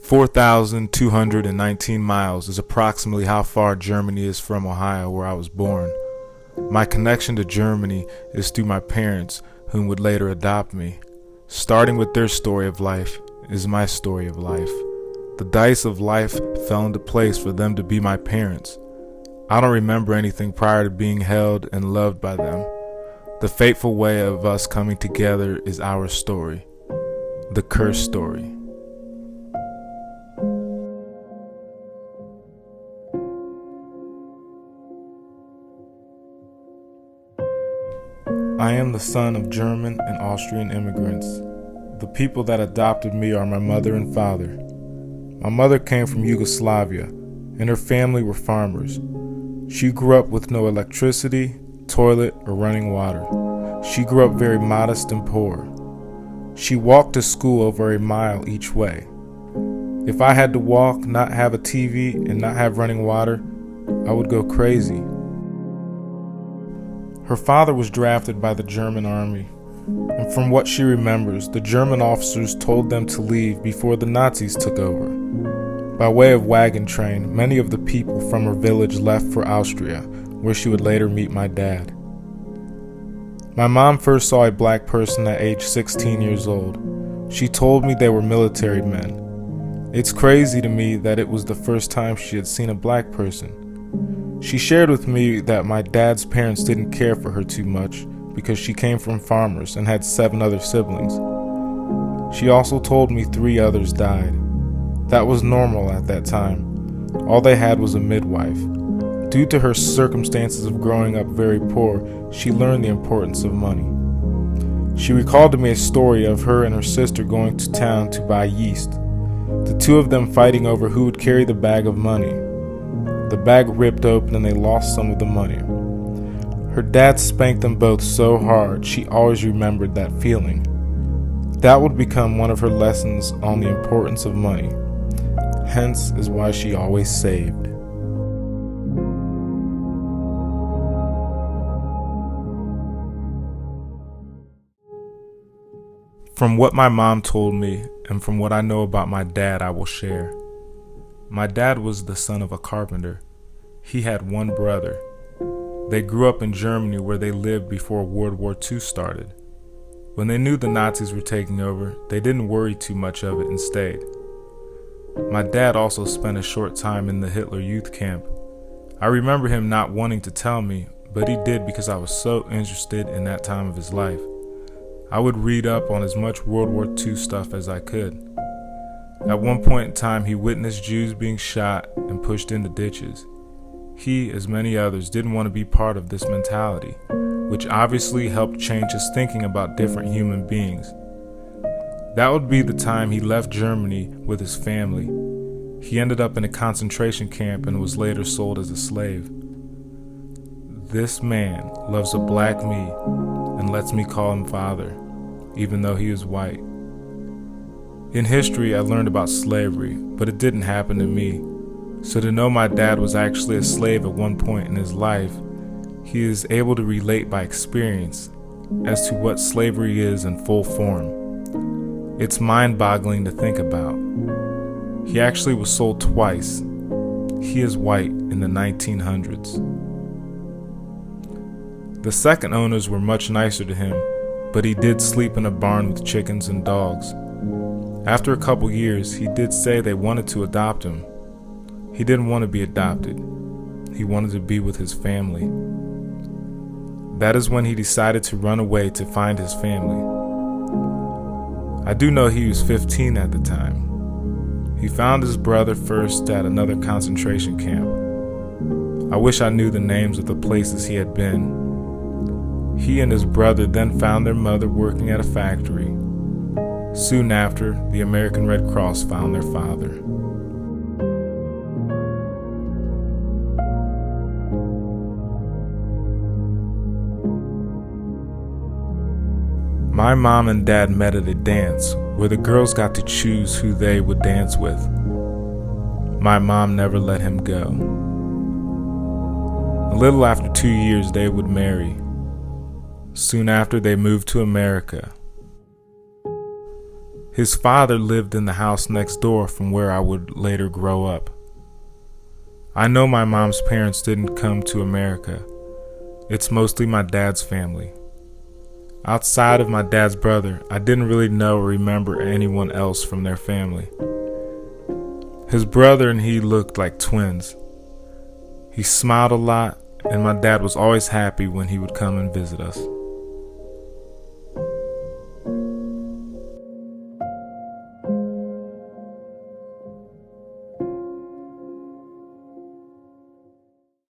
4,219 miles is approximately how far Germany is from Ohio, where I was born. My connection to Germany is through my parents, whom would later adopt me. Starting with their story of life is my story of life. The dice of life fell into place for them to be my parents. I don't remember anything prior to being held and loved by them. The fateful way of us coming together is our story, the Kirst story. I am the son of German and Austrian immigrants. The people that adopted me are my mother and father. My mother came from Yugoslavia, and her family were farmers. She grew up with no electricity, toilet, or running water. She grew up very modest and poor. She walked to school over a mile each way. If I had to walk, not have a TV, and not have running water, I would go crazy. Her father was drafted by the German army, and from what she remembers, the German officers told them to leave before the Nazis took over. By way of wagon train, many of the people from her village left for Austria, where she would later meet my dad. My mom first saw a black person at age 16 years old. She told me they were military men. It's crazy to me that it was the first time she had seen a black person. She shared with me that my dad's parents didn't care for her too much because she came from farmers and had 7 other siblings. She also told me 3 others died. That was normal at that time. All they had was a midwife. Due to her circumstances of growing up very poor, she learned the importance of money. She recalled to me a story of her and her sister going to town to buy yeast. The 2 of them fighting over who would carry the bag of money. The bag ripped open and they lost some of the money. Her dad spanked them both so hard she always remembered that feeling. That would become one of her lessons on the importance of money. Hence is why she always saved. From what my mom told me and from what I know about my dad, I will share. My dad was the son of a carpenter. He had 1 brother. They grew up in Germany where they lived before World War II started. When they knew the Nazis were taking over, they didn't worry too much of it and stayed. My dad also spent a short time in the Hitler Youth Camp. I remember him not wanting to tell me, but he did because I was so interested in that time of his life. I would read up on as much World War II stuff as I could. At one point in time, he witnessed Jews being shot and pushed into ditches. He, as many others, didn't want to be part of this mentality, which obviously helped change his thinking about different human beings. That would be the time he left Germany with his family. He ended up in a concentration camp and was later sold as a slave. This man loves a black me and lets me call him father, even though he is white. In history, I learned about slavery, but it didn't happen to me. So to know my dad was actually a slave at one point in his life, he is able to relate by experience as to what slavery is in full form. It's mind-boggling to think about. He actually was sold twice. He is white in the 1900s. The second owners were much nicer to him, but he did sleep in a barn with chickens and dogs. After a couple years, he did say they wanted to adopt him. He didn't want to be adopted. He wanted to be with his family. That is when he decided to run away to find his family. I do know he was 15 at the time. He found his brother first at another concentration camp. I wish I knew the names of the places he had been. He and his brother then found their mother working at a factory. Soon after, the American Red Cross found their father. My mom and dad met at a dance where the girls got to choose who they would dance with. My mom never let him go. A little after 2 years, they would marry. Soon after, they moved to America. His father lived in the house next door from where I would later grow up. I know my mom's parents didn't come to America. It's mostly my dad's family. Outside of my dad's brother, I didn't really know or remember anyone else from their family. His brother and he looked like twins. He smiled a lot, and my dad was always happy when he would come and visit us.